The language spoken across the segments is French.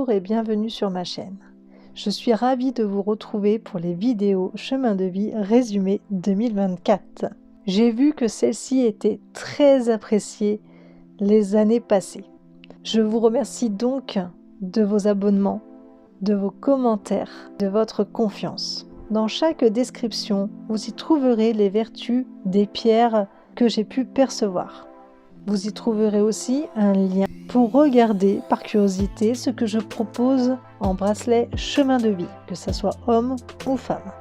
Bonjour et bienvenue sur ma chaîne. Je suis ravie de vous retrouver pour les vidéos Chemin de vie résumé 2024. J'ai vu que celle-ci était très appréciée les années passées. Je vous remercie donc de vos abonnements, de vos commentaires, de votre confiance. Dans chaque description, vous y trouverez les vertus des pierres que j'ai pu percevoir. Vous y trouverez aussi un lien pour regarder par curiosité ce que je propose en bracelet chemin de vie, que ce soit homme ou femme.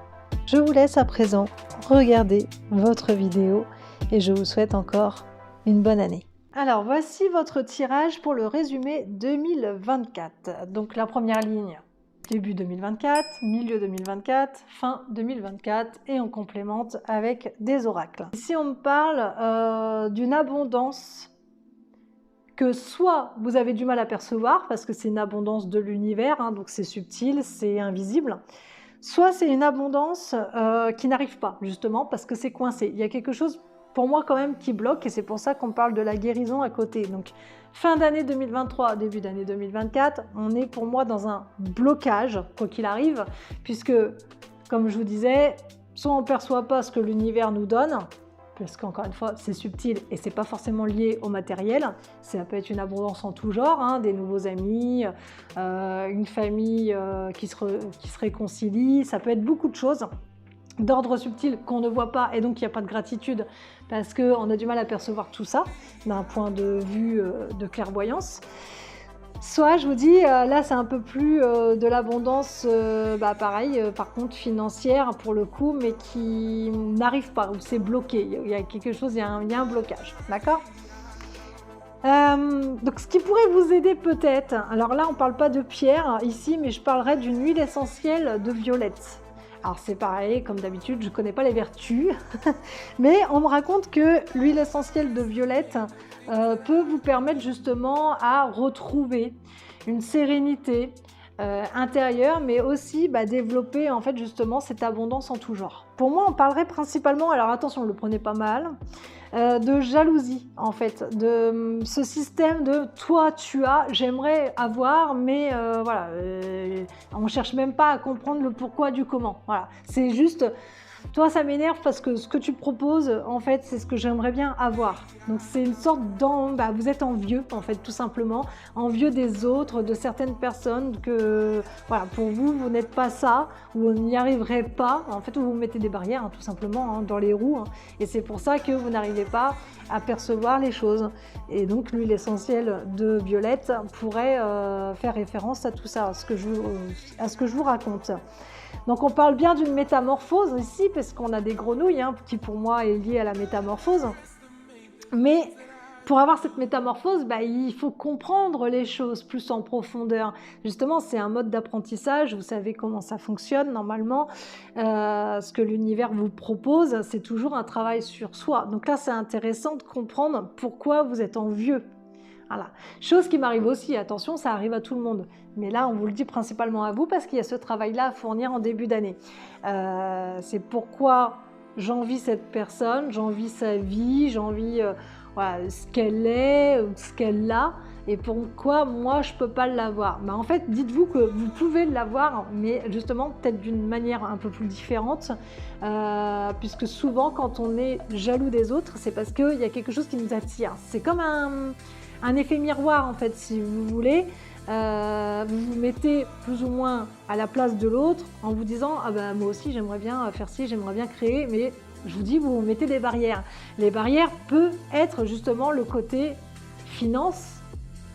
Je vous laisse à présent regarder votre vidéo et je vous souhaite encore une bonne année. Alors voici votre tirage pour le résumé 2024. Donc la première ligne, début 2024, milieu 2024, fin 2024 et on complémente avec des oracles. Ici on me parle d'une abondance que soit vous avez du mal à percevoir parce que c'est une abondance de l'univers, hein, donc c'est subtil, c'est invisible, soit c'est une abondance qui n'arrive pas justement parce que c'est coincé. Il y a quelque chose pour moi quand même qui bloque et c'est pour ça qu'on parle de la guérison à côté. Donc fin d'année 2023, début d'année 2024, on est pour moi dans un blocage quoi qu'il arrive puisque comme je vous disais, soit on ne perçoit pas ce que l'univers nous donne, parce qu'encore une fois, c'est subtil et c'est pas forcément lié au matériel. Ça peut être une abondance en tout genre, hein, des nouveaux amis, une famille qui se réconcilie, ça peut être beaucoup de choses d'ordre subtil qu'on ne voit pas et donc il n'y a pas de gratitude parce qu'on a du mal à percevoir tout ça d'un point de vue de clairvoyance. Soit je vous dis, là c'est un peu plus de l'abondance, pareil, par contre financière pour le coup, mais qui n'arrive pas, ou c'est bloqué, il y a quelque chose, il y a un blocage, d'accord? Donc ce qui pourrait vous aider peut-être, alors là on ne parle pas de pierre ici, mais je parlerai d'une huile essentielle de violette. Alors c'est pareil, comme d'habitude, je ne connais pas les vertus, mais on me raconte que l'huile essentielle de violette peut vous permettre justement à retrouver une sérénité intérieure, mais aussi développer en fait justement cette abondance en tout genre. Pour moi, on parlerait principalement, alors attention, ne le prenez pas mal, de jalousie en fait, de ce système de toi tu as, j'aimerais avoir, mais voilà, on cherche même pas à comprendre le pourquoi du comment. Voilà, c'est juste toi ça m'énerve parce que ce que tu proposes en fait c'est ce que j'aimerais bien avoir. Donc c'est une sorte vous êtes envieux en fait tout simplement, envieux des autres, de certaines personnes que voilà, pour vous vous n'êtes pas ça ou vous n'y arriverez pas. En fait vous mettez des barrières hein, tout simplement hein, dans les roues hein, et c'est pour ça que vous n'arrivez pas à percevoir les choses. Et donc l'huile essentielle de violette pourrait faire référence à tout ça, à ce que je vous raconte. Donc on parle bien d'une métamorphose ici, parce qu'on a des grenouilles, hein, qui pour moi est liée à la métamorphose. Mais pour avoir cette métamorphose, il faut comprendre les choses plus en profondeur. Justement, c'est un mode d'apprentissage, vous savez comment ça fonctionne normalement. Ce que l'univers vous propose, c'est toujours un travail sur soi. Donc là, c'est intéressant de comprendre pourquoi vous êtes envieux. Voilà. Chose qui m'arrive aussi, attention, ça arrive à tout le monde. Mais là, on vous le dit principalement à vous parce qu'il y a ce travail-là à fournir en début d'année. C'est pourquoi j'envie cette personne, j'envie sa vie, j'envie voilà, ce qu'elle est, ce qu'elle a, et pourquoi moi je ne peux pas l'avoir. En fait, dites-vous que vous pouvez l'avoir, mais justement peut-être d'une manière un peu plus différente, puisque souvent quand on est jaloux des autres, c'est parce qu'il y a quelque chose qui nous attire. C'est comme un effet miroir en fait, si vous voulez. Vous vous mettez plus ou moins à la place de l'autre en vous disant moi aussi j'aimerais bien faire ci, j'aimerais bien créer, mais je vous dis vous mettez des barrières. Les barrières peuvent être justement le côté finance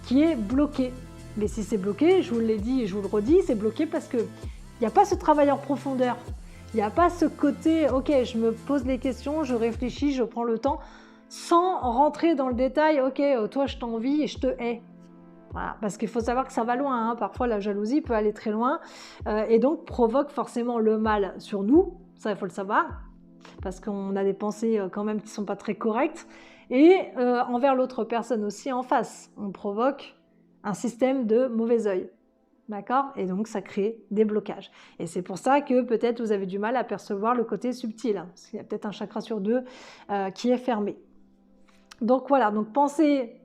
qui est bloqué. Mais si c'est bloqué, je vous l'ai dit et je vous le redis, c'est bloqué parce que il n'y a pas ce travail en profondeur. Il n'y a pas ce côté ok, je me pose les questions, je réfléchis, je prends le temps sans rentrer dans le détail, ok, toi je t'envie et je te hais. Voilà, parce qu'il faut savoir que ça va loin, hein. Parfois la jalousie peut aller très loin et donc provoque forcément le mal sur nous, ça il faut le savoir, parce qu'on a des pensées quand même qui ne sont pas très correctes, et envers l'autre personne aussi en face, on provoque un système de mauvais œil. D'accord? Et donc ça crée des blocages. Et c'est pour ça que peut-être vous avez du mal à percevoir le côté subtil, hein, parce qu'il y a peut-être un chakra sur deux qui est fermé. Donc voilà, donc pensez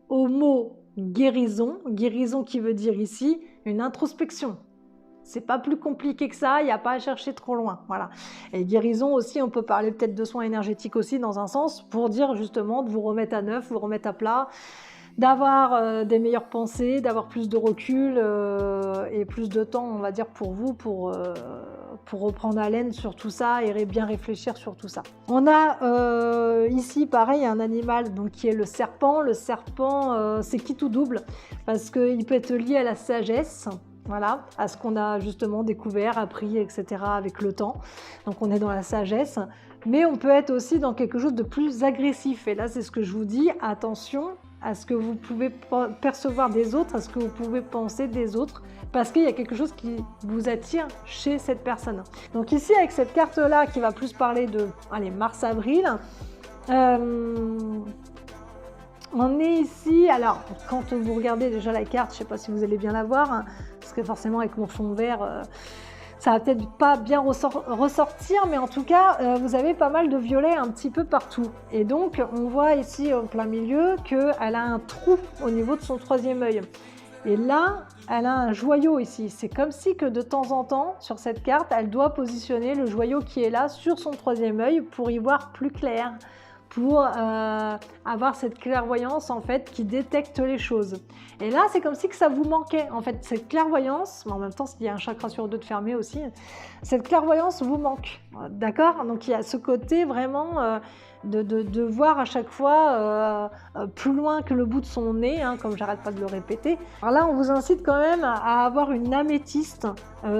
au mot une guérison qui veut dire ici une introspection. C'est pas plus compliqué que ça, il n'y a pas à chercher trop loin, voilà. Et guérison aussi, on peut parler peut-être de soins énergétiques aussi dans un sens, pour dire justement de vous remettre à neuf, vous remettre à plat, d'avoir des meilleures pensées, d'avoir plus de recul et plus de temps, on va dire, pour vous, pour reprendre haleine sur tout ça et bien réfléchir sur tout ça. On a ici, pareil, un animal donc, qui est le serpent. Le serpent, c'est qui tout double, parce qu'il peut être lié à la sagesse, voilà, à ce qu'on a justement découvert, appris, etc. avec le temps. Donc on est dans la sagesse, mais on peut être aussi dans quelque chose de plus agressif. Et là, c'est ce que je vous dis, attention à ce que vous pouvez percevoir des autres, à ce que vous pouvez penser des autres, parce qu'il y a quelque chose qui vous attire chez cette personne. Donc ici, avec cette carte-là, qui va plus parler de mars-avril, on est ici, alors quand vous regardez déjà la carte, je ne sais pas si vous allez bien la voir, hein, parce que forcément avec mon fond vert, ça va peut-être pas bien ressortir, mais en tout cas, vous avez pas mal de violet un petit peu partout. Et donc, on voit ici au plein milieu qu'elle a un trou au niveau de son troisième œil. Et là, elle a un joyau ici. C'est comme si que de temps en temps, sur cette carte, elle doit positionner le joyau qui est là sur son troisième œil pour y voir plus clair, pour avoir cette clairvoyance en fait qui détecte les choses. Et là, c'est comme si que ça vous manquait en fait, cette clairvoyance, mais en même temps, il y a un chakra sur deux de fermé aussi, cette clairvoyance vous manque, d'accord? Donc il y a ce côté vraiment de voir à chaque fois plus loin que le bout de son nez, hein, comme j'arrête pas de le répéter. Alors là, on vous incite quand même à avoir une améthyste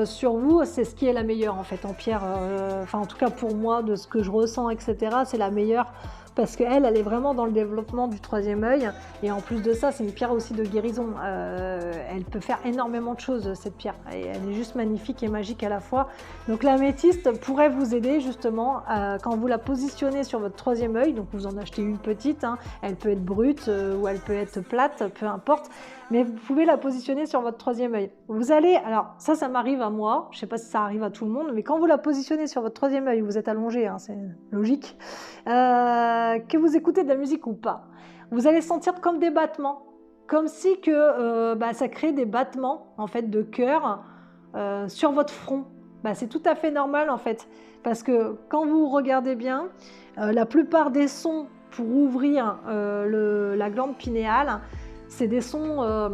sur vous, c'est ce qui est la meilleure en fait en pierre, enfin en tout cas pour moi, de ce que je ressens, etc., c'est la meilleure. Parce qu'elle est vraiment dans le développement du troisième œil. Et en plus de ça, c'est une pierre aussi de guérison. Elle peut faire énormément de choses, cette pierre. Et elle est juste magnifique et magique à la fois. Donc l'améthyste pourrait vous aider justement quand vous la positionnez sur votre troisième œil. Donc vous en achetez une petite. Hein. Elle peut être brute ou elle peut être plate, peu importe. Mais vous pouvez la positionner sur votre troisième œil. Vous allez, alors ça m'arrive à moi, je ne sais pas si ça arrive à tout le monde, mais quand vous la positionnez sur votre troisième œil, vous êtes allongé, hein, c'est logique, que vous écoutez de la musique ou pas, vous allez sentir comme des battements, comme si que ça crée des battements en fait de cœur sur votre front. C'est tout à fait normal en fait, parce que quand vous regardez bien, la plupart des sons pour ouvrir la glande pinéale, c'est des sons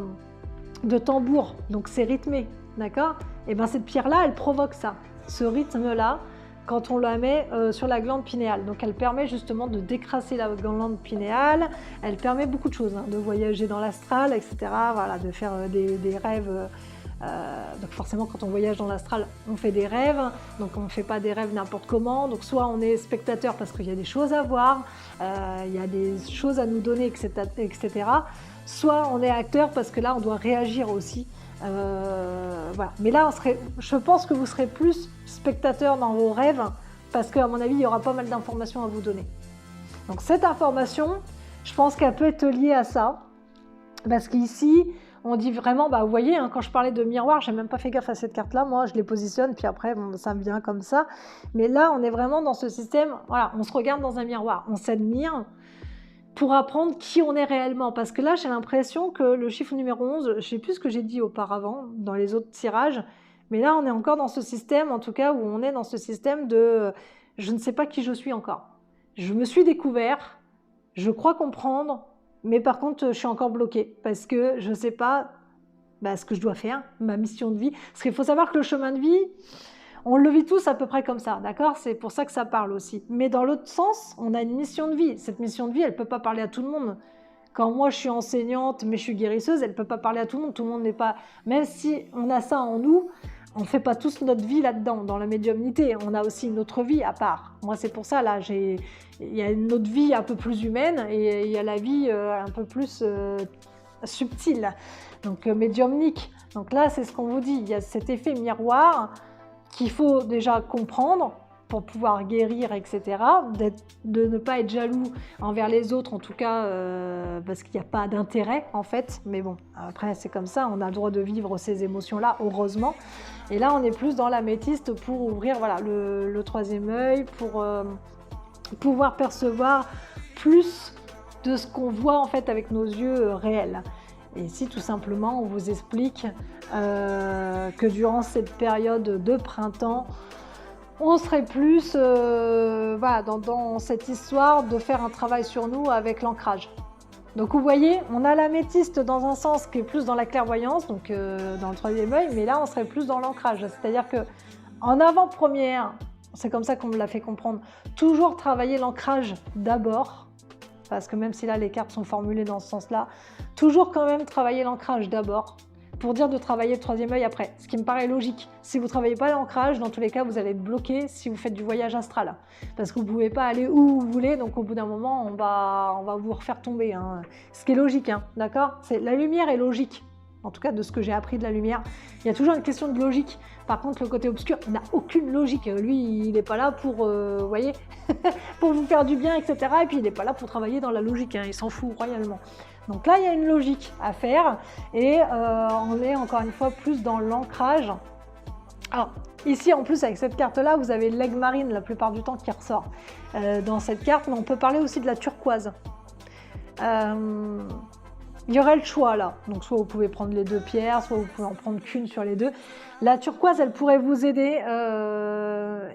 de tambour, donc c'est rythmé, d'accord? Et bien cette pierre-là, elle provoque ça, ce rythme-là, quand on la met sur la glande pinéale. Donc elle permet justement de décrasser la glande pinéale, elle permet beaucoup de choses, hein, de voyager dans l'astral, etc., voilà, de faire des rêves. Donc forcément, quand on voyage dans l'astral, on fait des rêves, donc on ne fait pas des rêves n'importe comment, donc soit on est spectateur parce qu'il y a des choses à voir, il y a des choses à nous donner, etc., soit on est acteur parce que là on doit réagir aussi. Voilà. Mais là, je pense que vous serez plus spectateur dans vos rêves parce qu'à mon avis, il y aura pas mal d'informations à vous donner. Donc cette information, je pense qu'elle peut être liée à ça parce qu'ici, on dit vraiment, vous voyez, hein, quand je parlais de miroir, j'ai même pas fait gaffe à cette carte-là, moi je les positionne, puis après ça me vient comme ça. Mais là, on est vraiment dans ce système, voilà, on se regarde dans un miroir, on s'admire pour apprendre qui on est réellement. Parce que là, j'ai l'impression que le chiffre numéro 11, je sais plus ce que j'ai dit auparavant dans les autres tirages, mais là, on est encore dans ce système, en tout cas, où on est dans ce système de je ne sais pas qui je suis encore. Je me suis découvert, je crois comprendre, mais par contre, je suis encore bloquée parce que je ne sais pas ce que je dois faire, ma mission de vie. Parce qu'il faut savoir que le chemin de vie, on le vit tous à peu près comme ça, d'accord? C'est pour ça que ça parle aussi. Mais dans l'autre sens, on a une mission de vie. Cette mission de vie, elle ne peut pas parler à tout le monde. Quand moi, je suis enseignante, mais je suis guérisseuse, elle ne peut pas parler à tout le monde. Tout le monde n'est pas... Même si on a ça en nous, on ne fait pas tous notre vie là-dedans, dans la médiumnité. On a aussi une autre vie à part. Moi, c'est pour ça, là, il y a une autre vie un peu plus humaine et il y a la vie un peu plus subtile, donc médiumnique. Donc là, c'est ce qu'on vous dit. Il y a cet effet miroir qu'il faut déjà comprendre pour pouvoir guérir, etc. De ne pas être jaloux envers les autres, en tout cas, parce qu'il n'y a pas d'intérêt, en fait. Mais bon, après, c'est comme ça, on a le droit de vivre ces émotions-là, heureusement. Et là, on est plus dans l'améthyste pour ouvrir voilà, le troisième œil, pour pouvoir percevoir plus de ce qu'on voit, en fait, avec nos yeux réels. Et ici, tout simplement, on vous explique que durant cette période de printemps, on serait plus voilà, dans cette histoire de faire un travail sur nous avec l'ancrage. Donc vous voyez, on a l'améthyste dans un sens qui est plus dans la clairvoyance, donc dans le troisième œil, mais là on serait plus dans l'ancrage. C'est-à-dire que en avant-première, c'est comme ça qu'on me l'a fait comprendre, toujours travailler l'ancrage d'abord, parce que même si là les cartes sont formulées dans ce sens-là, toujours quand même travailler l'ancrage d'abord, pour dire de travailler le troisième œil après, ce qui me paraît logique. Si vous ne travaillez pas l'ancrage, dans tous les cas, vous allez être bloqué si vous faites du voyage astral. Parce que vous ne pouvez pas aller où vous voulez, donc au bout d'un moment, on va vous refaire tomber. Hein. Ce qui est logique, hein, d'accord? La lumière est logique. En tout cas, de ce que j'ai appris de la lumière, il y a toujours une question de logique. Par contre, le côté obscur n'a aucune logique. Lui, il n'est pas là pour, voyez, pour vous faire du bien, etc. Et puis, il n'est pas là pour travailler dans la logique. Hein. Il s'en fout royalement. Donc là, il y a une logique à faire et on est encore une fois plus dans l'ancrage. Alors, ici, en plus, avec cette carte-là, vous avez l'aigle marine la plupart du temps qui ressort dans cette carte, mais on peut parler aussi de la turquoise. Il y aurait le choix là, donc soit vous pouvez prendre les deux pierres, soit vous pouvez en prendre qu'une sur les deux. La turquoise, elle pourrait vous aider,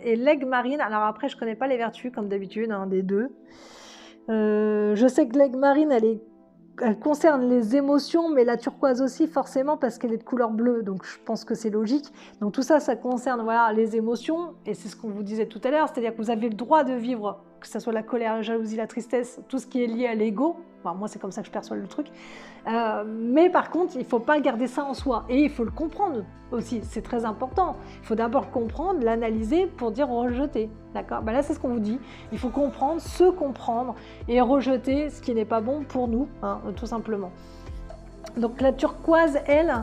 et l'aigle marine, alors après, je ne connais pas les vertus comme d'habitude, hein, des deux. Je sais que l'aigle marine, elle concerne les émotions, mais la turquoise aussi forcément parce qu'elle est de couleur bleue, donc je pense que c'est logique. Donc tout ça, ça concerne voilà, les émotions, et c'est ce qu'on vous disait tout à l'heure, c'est-à-dire que vous avez le droit de vivre, que ce soit la colère, la jalousie, la tristesse, tout ce qui est lié à l'ego. Enfin, moi, c'est comme ça que je perçois le truc. Mais par contre, il ne faut pas garder ça en soi, et il faut le comprendre aussi, c'est très important. Il faut d'abord le comprendre, l'analyser pour dire rejeter. D'accord? Ben là, c'est ce qu'on vous dit. Il faut comprendre, se comprendre et rejeter ce qui n'est pas bon pour nous, hein, tout simplement. Donc la turquoise, elle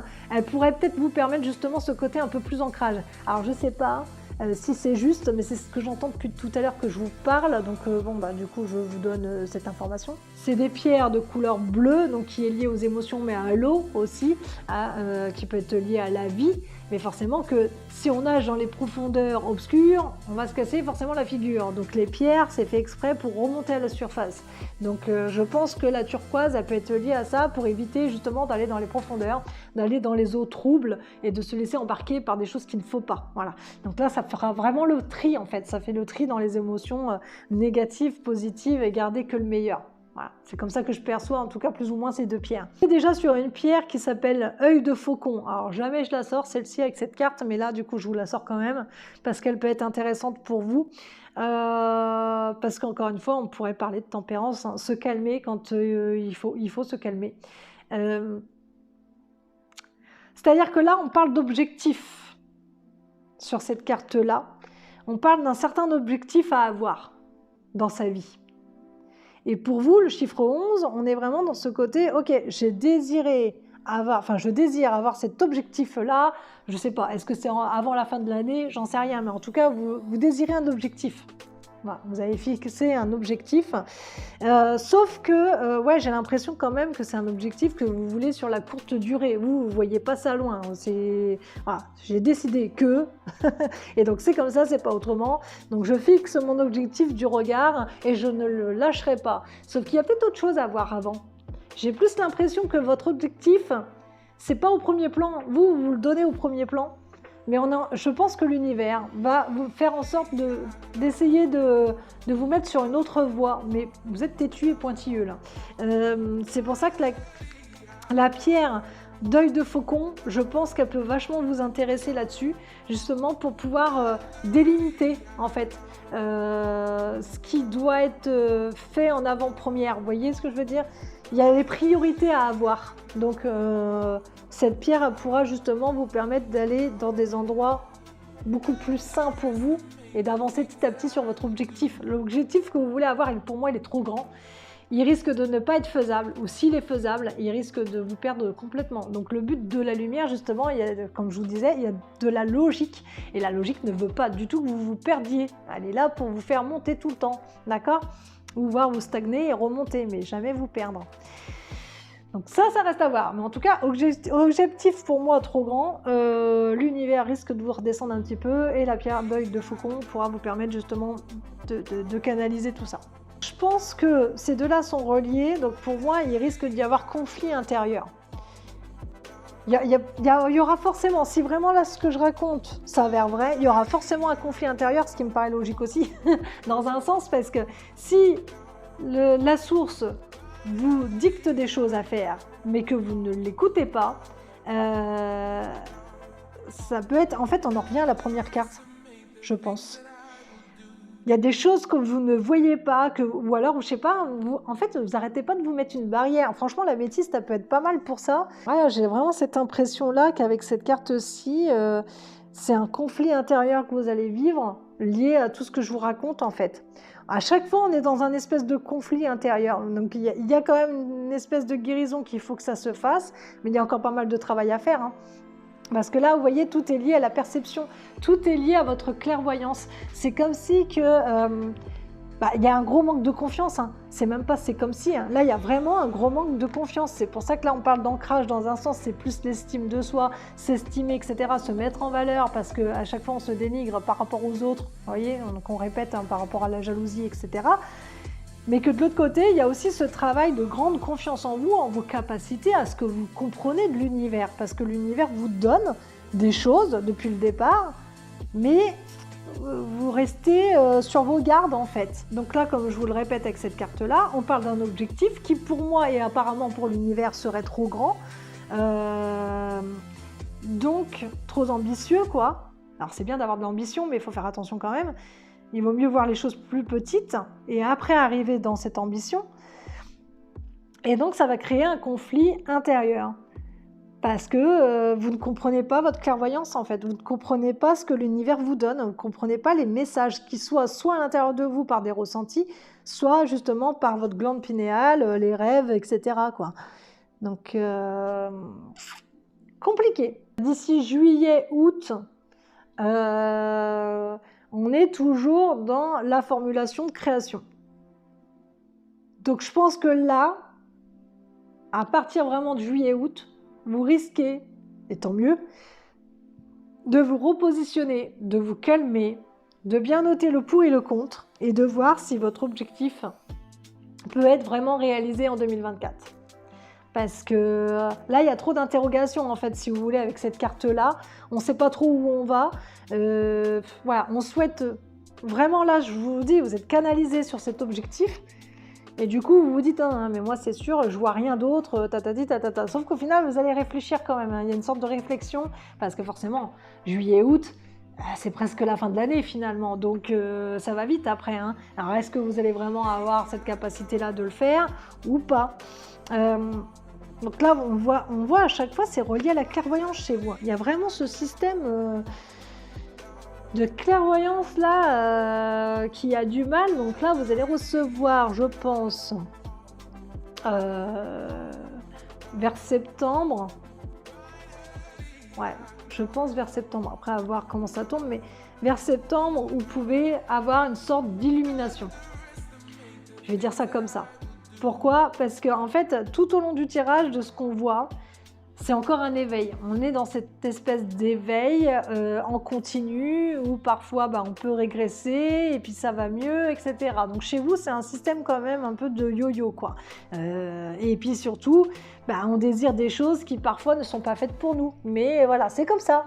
pourrait peut-être vous permettre justement ce côté un peu plus ancrage. Alors je ne sais pas si c'est juste, mais c'est ce que j'entends depuis tout à l'heure que je vous parle. Donc bon, bah, du coup, je vous donne cette information. C'est des pierres de couleur bleue, donc qui est liée aux émotions, mais à l'eau aussi, qui peut être liée à la vie. Mais forcément que si on nage dans les profondeurs obscures, on va se casser forcément la figure. Donc les pierres, c'est fait exprès pour remonter à la surface. Donc je pense que la turquoise, elle peut être liée à ça pour éviter justement d'aller dans les profondeurs, d'aller dans les eaux troubles et de se laisser embarquer par des choses qu'il ne faut pas. Voilà. Donc là, ça fera vraiment le tri en fait. Ça fait le tri dans les émotions négatives, positives et garder que le meilleur. Voilà, c'est comme ça que je perçois en tout cas plus ou moins ces deux pierres. C'est déjà sur une pierre qui s'appelle œil de faucon. Alors jamais je la sors celle-ci avec cette carte, mais là du coup je vous la sors quand même parce qu'elle peut être intéressante pour vous. Parce qu'encore une fois on pourrait parler de tempérance, hein, se calmer quand il faut se calmer. C'est-à-dire que là on parle d'objectif sur cette carte-là. On parle d'un certain objectif à avoir dans sa vie. Et pour vous, le chiffre 11, on est vraiment dans ce côté, ok, je désire avoir cet objectif-là, je ne sais pas, est-ce que c'est avant la fin de l'année, j'en sais rien, mais en tout cas, vous désirez un objectif. Voilà, vous avez fixé un objectif, sauf que ouais, j'ai l'impression quand même que c'est un objectif que vous voulez sur la courte durée. Vous ne voyez pas ça loin. Voilà, j'ai décidé que, et donc c'est comme ça, c'est pas autrement. Donc je fixe mon objectif du regard et je ne le lâcherai pas. Sauf qu'il y a peut-être autre chose à voir avant. J'ai plus l'impression que votre objectif, c'est pas au premier plan. Vous le donnez au premier plan. Mais je pense que l'univers va vous faire en sorte d'essayer de vous mettre sur une autre voie. Mais vous êtes têtu et pointilleux là. C'est pour ça que la pierre d'œil de faucon, je pense qu'elle peut vachement vous intéresser là-dessus, justement pour pouvoir délimiter en fait ce qui doit être fait en avant-première. Vous voyez ce que je veux dire? Il y a des priorités à avoir. Donc cette pierre elle pourra justement vous permettre d'aller dans des endroits beaucoup plus sains pour vous et d'avancer petit à petit sur votre objectif. L'objectif que vous voulez avoir, pour moi, il est trop grand. Il risque de ne pas être faisable, ou s'il est faisable, il risque de vous perdre complètement. Donc le but de la lumière, justement, comme je vous disais, il y a de la logique. Et la logique ne veut pas du tout que vous vous perdiez. Elle est là pour vous faire monter tout le temps, d'accord? Ou voir vous stagner et remonter, mais jamais vous perdre. Donc ça reste à voir. Mais en tout cas, objectif pour moi trop grand. L'univers risque de vous redescendre un petit peu et la pierre d'œil de faucon pourra vous permettre justement de canaliser tout ça. Je pense que ces deux-là sont reliés, donc pour moi, il risque d'y avoir conflit intérieur. Il y aura forcément, si vraiment là ce que je raconte s'avère vrai, il y aura forcément un conflit intérieur, ce qui me paraît logique aussi, dans un sens, parce que si la source vous dicte des choses à faire, mais que vous ne l'écoutez pas, ça peut être... En fait, on en revient à la première carte, je pense. Il y a des choses que vous ne voyez pas, ou alors, je sais pas, en fait, vous n'arrêtez pas de vous mettre une barrière. Franchement, l'améthyste, ça peut être pas mal pour ça. Ouais, j'ai vraiment cette impression-là qu'avec cette carte-ci, c'est un conflit intérieur que vous allez vivre, lié à tout ce que je vous raconte, en fait. À chaque fois, on est dans un espèce de conflit intérieur. Donc, il y a quand même une espèce de guérison qu'il faut que ça se fasse, mais il y a encore pas mal de travail à faire, hein. Parce que là, vous voyez, tout est lié à la perception, tout est lié à votre clairvoyance. C'est comme si il y a un gros manque de confiance, hein. C'est même pas c'est comme si, hein. Là, il y a vraiment un gros manque de confiance. C'est pour ça que là, on parle d'ancrage dans un sens, c'est plus l'estime de soi, s'estimer, etc., se mettre en valeur, parce qu'à chaque fois, on se dénigre par rapport aux autres, vous voyez, donc on répète, hein, par rapport à la jalousie, etc. Mais que de l'autre côté, il y a aussi ce travail de grande confiance en vous, en vos capacités, à ce que vous comprenez de l'univers. Parce que l'univers vous donne des choses depuis le départ, mais vous restez sur vos gardes en fait. Donc là, comme je vous le répète avec cette carte-là, on parle d'un objectif qui pour moi et apparemment pour l'univers serait trop grand. Donc trop ambitieux quoi. Alors c'est bien d'avoir de l'ambition, mais il faut faire attention quand même. Il vaut mieux voir les choses plus petites et après arriver dans cette ambition. Et donc, ça va créer un conflit intérieur. Parce que vous ne comprenez pas votre clairvoyance, en fait. Vous ne comprenez pas ce que l'univers vous donne. Vous ne comprenez pas les messages qui soient soit à l'intérieur de vous par des ressentis, soit justement par votre glande pinéale, les rêves, etc., quoi. Donc, compliqué. D'ici juillet, août... on est toujours dans la formulation de création. Donc je pense que là, à partir vraiment de juillet-août, vous risquez, et tant mieux, de vous repositionner, de vous calmer, de bien noter le pour et le contre, et de voir si votre objectif peut être vraiment réalisé en 2024. Parce que là, il y a trop d'interrogations, en fait, si vous voulez, avec cette carte-là. On ne sait pas trop où on va. Voilà, on souhaite vraiment, là, je vous dis, vous êtes canalisé sur cet objectif. Et du coup, vous vous dites, ah, mais moi, c'est sûr, je vois rien d'autre, tatati, tatata. Sauf qu'au final, vous allez réfléchir quand même, hein. Il y a une sorte de réflexion, parce que forcément, juillet-août, c'est presque la fin de l'année finalement, donc ça va vite après, hein. Alors, est-ce que vous allez vraiment avoir cette capacité-là de le faire ou pas? Donc là, on voit à chaque fois, c'est relié à la clairvoyance chez vous. Il y a vraiment ce système de clairvoyance là qui a du mal. Donc là, vous allez recevoir, je pense, vers septembre. Ouais, je pense vers septembre. Après, à voir comment ça tombe, mais vers septembre, vous pouvez avoir une sorte d'illumination. Je vais dire ça comme ça. Pourquoi? Parce qu'en fait, tout au long du tirage, de ce qu'on voit, c'est encore un éveil. On est dans cette espèce d'éveil en continu où parfois on peut régresser et puis ça va mieux, etc. Donc chez vous, c'est un système quand même un peu de yo-yo, quoi. Et puis surtout, on désire des choses qui parfois ne sont pas faites pour nous. Mais voilà, c'est comme ça.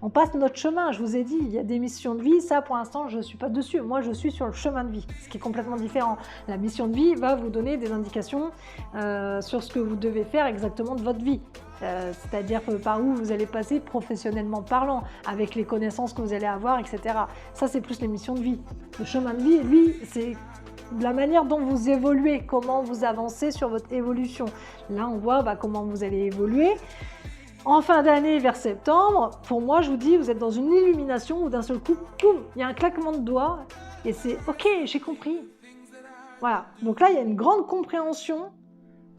On passe notre chemin. Je vous ai dit, il y a des missions de vie. Ça, pour l'instant, je ne suis pas dessus. Moi, je suis sur le chemin de vie, ce qui est complètement différent. La mission de vie va vous donner des indications sur ce que vous devez faire exactement de votre vie. C'est-à-dire par où vous allez passer professionnellement parlant, avec les connaissances que vous allez avoir, etc. Ça, c'est plus les missions de vie. Le chemin de vie, lui, c'est la manière dont vous évoluez, comment vous avancez sur votre évolution. Là, on voit comment vous allez évoluer. En fin d'année, vers septembre, pour moi, je vous dis, vous êtes dans une illumination où d'un seul coup, poum, il y a un claquement de doigts et c'est « Ok, j'ai compris ». Voilà. Donc là, il y a une grande compréhension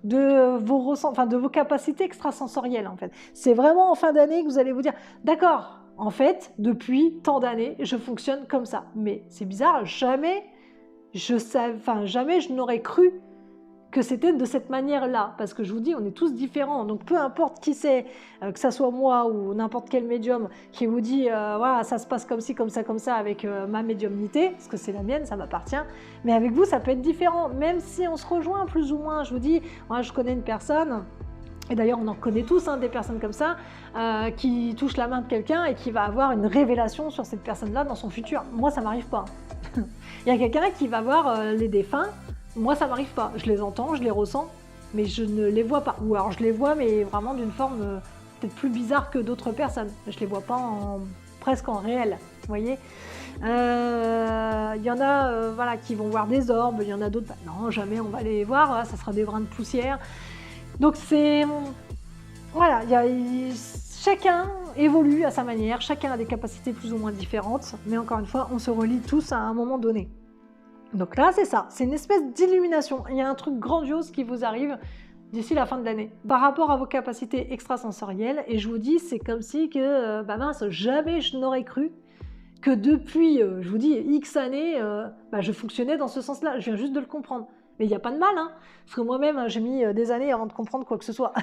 de vos capacités extrasensorielles, en fait. C'est vraiment en fin d'année que vous allez vous dire « D'accord, en fait, depuis tant d'années, je fonctionne comme ça. » Mais c'est bizarre, jamais je n'aurais cru que c'était de cette manière-là, parce que je vous dis, on est tous différents, donc peu importe qui c'est, que ça soit moi ou n'importe quel médium qui vous dit, voilà, ça se passe comme ci, comme ça, avec ma médiumnité, parce que c'est la mienne, ça m'appartient, mais avec vous, ça peut être différent, même si on se rejoint plus ou moins. Je vous dis, moi, je connais une personne, Et d'ailleurs, on en connaît tous hein, des personnes comme ça qui touchent la main de quelqu'un et qui va avoir une révélation sur cette personne-là dans son futur. Moi, ça m'arrive pas. Il y a quelqu'un qui va voir les défunts. Moi, ça m'arrive pas. Je les entends, je les ressens, mais je ne les vois pas. Ou alors, je les vois, mais vraiment d'une forme peut-être plus bizarre que d'autres personnes. Je les vois pas presque en réel. Vous voyez, il y en a voilà, qui vont voir des orbes, il y en a d'autres, bah, non, jamais on va les voir, ça sera des grains de poussière. Donc c'est... Voilà, chacun évolue à sa manière, chacun a des capacités plus ou moins différentes, mais encore une fois, on se relie tous à un moment donné. Donc là, c'est ça, c'est une espèce d'illumination. Il y a un truc grandiose qui vous arrive d'ici la fin de l'année, par rapport à vos capacités extrasensorielles, et je vous dis, c'est comme si que, bah mince, jamais je n'aurais cru que depuis, je vous dis, X années, bah, je fonctionnais dans ce sens-là, je viens juste de le comprendre. Mais il n'y a pas de mal, hein, parce que moi-même, j'ai mis des années avant de comprendre quoi que ce soit.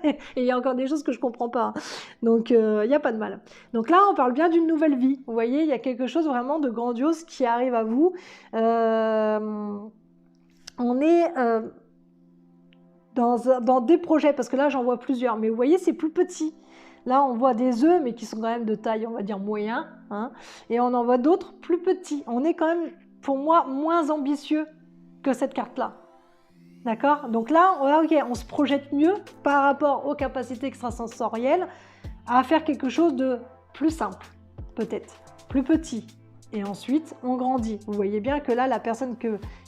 Et il y a encore des choses que je ne comprends pas. Donc, il n'y a pas de mal. Donc là, on parle bien d'une nouvelle vie. Vous voyez, il y a quelque chose vraiment de grandiose qui arrive à vous. On est dans des projets, parce que là, j'en vois plusieurs. Mais vous voyez, c'est plus petit. Là, on voit des œufs, mais qui sont quand même de taille, on va dire, moyen. Hein, et on en voit d'autres plus petits. On est quand même, pour moi, moins ambitieux que cette carte-là. D'accord? Donc là, ok, on se projette mieux par rapport aux capacités extrasensorielles à faire quelque chose de plus simple, peut-être, plus petit. Et ensuite, on grandit. Vous voyez bien que là, la personne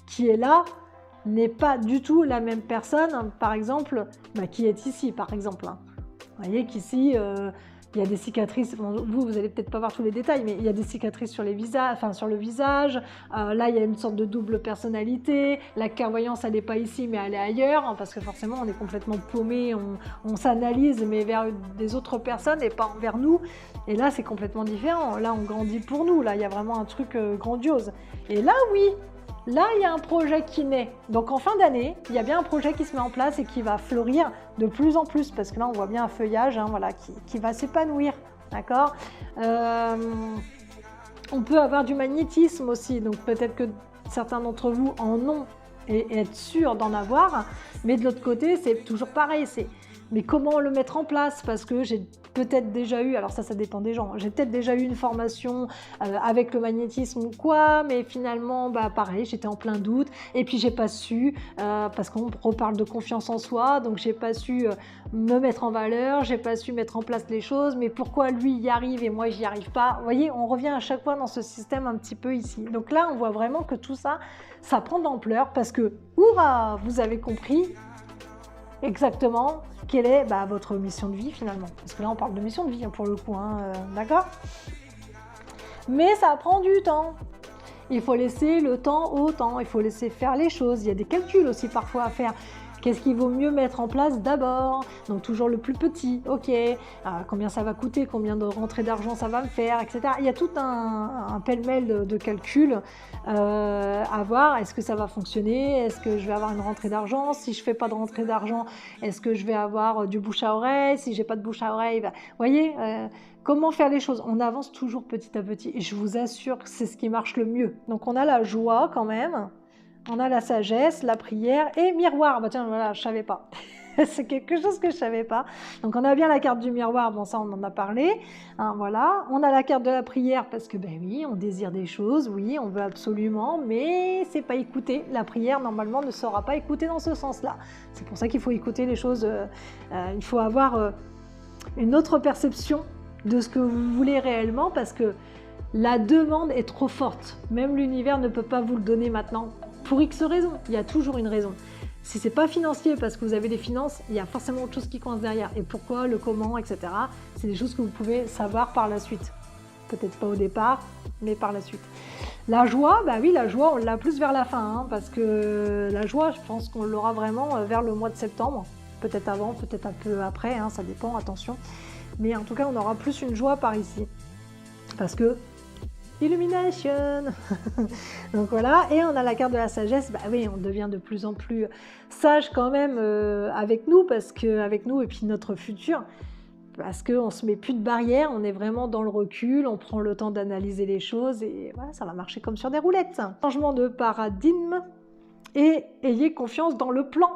qui est là n'est pas du tout la même personne, par exemple, bah, qui est ici, par exemple. Hein. Vous voyez qu'ici, il y a des cicatrices, bon, vous allez peut-être pas voir tous les détails, mais il y a des cicatrices sur les visages, enfin sur le visage. Là, il y a une sorte de double personnalité. La clairvoyance, elle n'est pas ici, mais elle est ailleurs, hein, parce que forcément, on est complètement paumé, on s'analyse, mais vers des autres personnes et pas envers nous. Et là, c'est complètement différent. Là, on grandit pour nous. Là, il y a vraiment un truc grandiose. Et là, oui, là, il y a un projet qui naît. Donc, en fin d'année, il y a bien un projet qui se met en place et qui va fleurir de plus en plus. Parce que là, on voit bien un feuillage hein, voilà, qui va s'épanouir. D'accord On peut avoir du magnétisme aussi. Donc, peut-être que certains d'entre vous en ont et être sûrs d'en avoir. Mais de l'autre côté, c'est toujours pareil. Mais comment le mettre en place? Parce que j'ai peut-être déjà eu, alors ça dépend des gens, j'ai peut-être déjà eu une formation avec le magnétisme ou quoi, mais finalement, bah pareil, j'étais en plein doute, et puis j'ai pas su, parce qu'on reparle de confiance en soi, donc j'ai pas su me mettre en valeur, j'ai pas su mettre en place les choses, mais pourquoi lui y arrive et moi j'y arrive pas? Vous voyez, on revient à chaque fois dans ce système un petit peu ici. Donc là, on voit vraiment que tout ça, ça prend de l'ampleur, parce que, hurrah, vous avez compris exactement quelle est votre mission de vie finalement. Parce que là, on parle de mission de vie pour le coup, hein, d'accord? Mais ça prend du temps. Il faut laisser le temps au temps, il faut laisser faire les choses. Il y a des calculs aussi parfois à faire. Qu'est-ce qu'il vaut mieux mettre en place d'abord? Donc toujours le plus petit, ok. Combien ça va coûter, combien de rentrées d'argent ça va me faire, etc. Il y a tout un pêle-mêle de calculs à voir. Est-ce que ça va fonctionner? Est-ce que je vais avoir une rentrée d'argent? Si je fais pas de rentrée d'argent, est-ce que je vais avoir du bouche à oreille? Si j'ai pas de bouche à oreille, vous voyez comment faire les choses? On avance toujours petit à petit et je vous assure que c'est ce qui marche le mieux. Donc on a la joie quand même. On a la sagesse, la prière et miroir. Bah tiens, voilà, je savais pas. C'est quelque chose que je savais pas. Donc on a bien la carte du miroir, bon ça on en a parlé. Hein, voilà. On a la carte de la prière parce que ben oui, on désire des choses, oui, on veut absolument, mais c'est pas écouté. La prière normalement ne sera pas écoutée dans ce sens-là. C'est pour ça qu'il faut écouter les choses. Il faut avoir une autre perception de ce que vous voulez réellement parce que la demande est trop forte. Même l'univers ne peut pas vous le donner maintenant. Pour X raisons, il y a toujours une raison. Si c'est pas financier parce que vous avez des finances, il y a forcément autre chose qui coince derrière. Et pourquoi, le comment, etc. C'est des choses que vous pouvez savoir par la suite. Peut-être pas au départ, mais par la suite. La joie, bah oui, la joie, on l'a plus vers la fin. Hein, parce que la joie, je pense qu'on l'aura vraiment vers le mois de septembre. Peut-être avant, peut-être un peu après, hein, ça dépend, attention. Mais en tout cas, on aura plus une joie par ici. Parce que Illumination. Donc voilà, et on a la carte de la sagesse. Bah oui, on devient de plus en plus sage quand même avec nous, et puis notre futur, parce qu'on se met plus de barrières, on est vraiment dans le recul, on prend le temps d'analyser les choses et voilà, ça va marcher comme sur des roulettes. Changement de paradigme et ayez confiance dans le plan.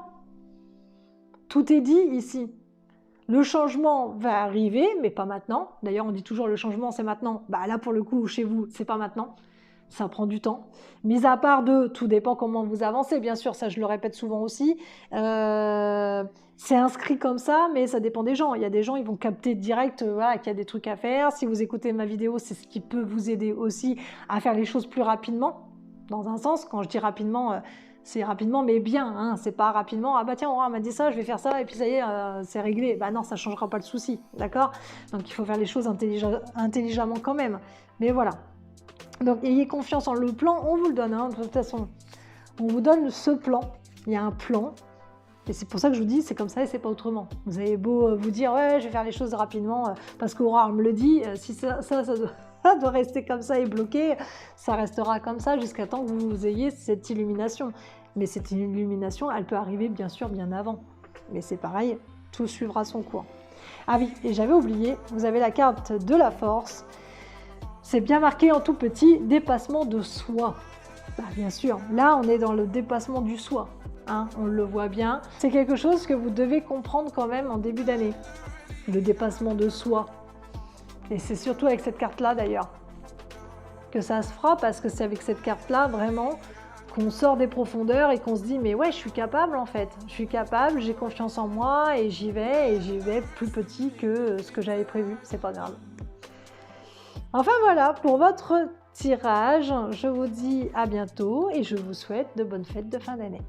tout est dit ici. Le changement va arriver, mais pas maintenant. D'ailleurs, on dit toujours le changement, c'est maintenant. Bah là, pour le coup, chez vous, c'est pas maintenant. Ça prend du temps. Mis à part de, tout dépend comment vous avancez, bien sûr, ça je le répète souvent aussi. C'est inscrit comme ça, mais ça dépend des gens. Il y a des gens, ils vont capter direct voilà, qu'il y a des trucs à faire. Si vous écoutez ma vidéo, c'est ce qui peut vous aider aussi à faire les choses plus rapidement. Dans un sens, quand je dis rapidement, c'est rapidement, mais bien. Hein, c'est pas rapidement, ah bah tiens, on m'a dit ça, je vais faire ça, et puis ça y est, c'est réglé. Bah non, ça changera pas le souci, d'accord? Donc il faut faire les choses intelligemment quand même. Mais voilà. Donc ayez confiance en le plan, on vous le donne, hein, de toute façon. On vous donne ce plan, il y a un plan, et c'est pour ça que je vous dis, c'est comme ça et c'est pas autrement. Vous avez beau vous dire, ouais, je vais faire les choses rapidement, parce qu'Aurore me le dit, si ça doit rester comme ça et bloqué, ça restera comme ça jusqu'à temps que vous ayez cette illumination. Mais cette illumination, elle peut arriver bien sûr bien avant. Mais c'est pareil, tout suivra son cours. Ah oui, et j'avais oublié, vous avez la carte de la force. C'est bien marqué en tout petit, dépassement de soi. Bah, bien sûr, là on est dans le dépassement du soi, hein, on le voit bien. C'est quelque chose que vous devez comprendre quand même en début d'année, le dépassement de soi. Et c'est surtout avec cette carte-là d'ailleurs que ça se fera, parce que c'est avec cette carte-là vraiment qu'on sort des profondeurs et qu'on se dit mais ouais, je suis capable en fait, je suis capable, j'ai confiance en moi et j'y vais plus petit que ce que j'avais prévu, c'est pas grave. Enfin voilà pour votre tirage, je vous dis à bientôt et je vous souhaite de bonnes fêtes de fin d'année.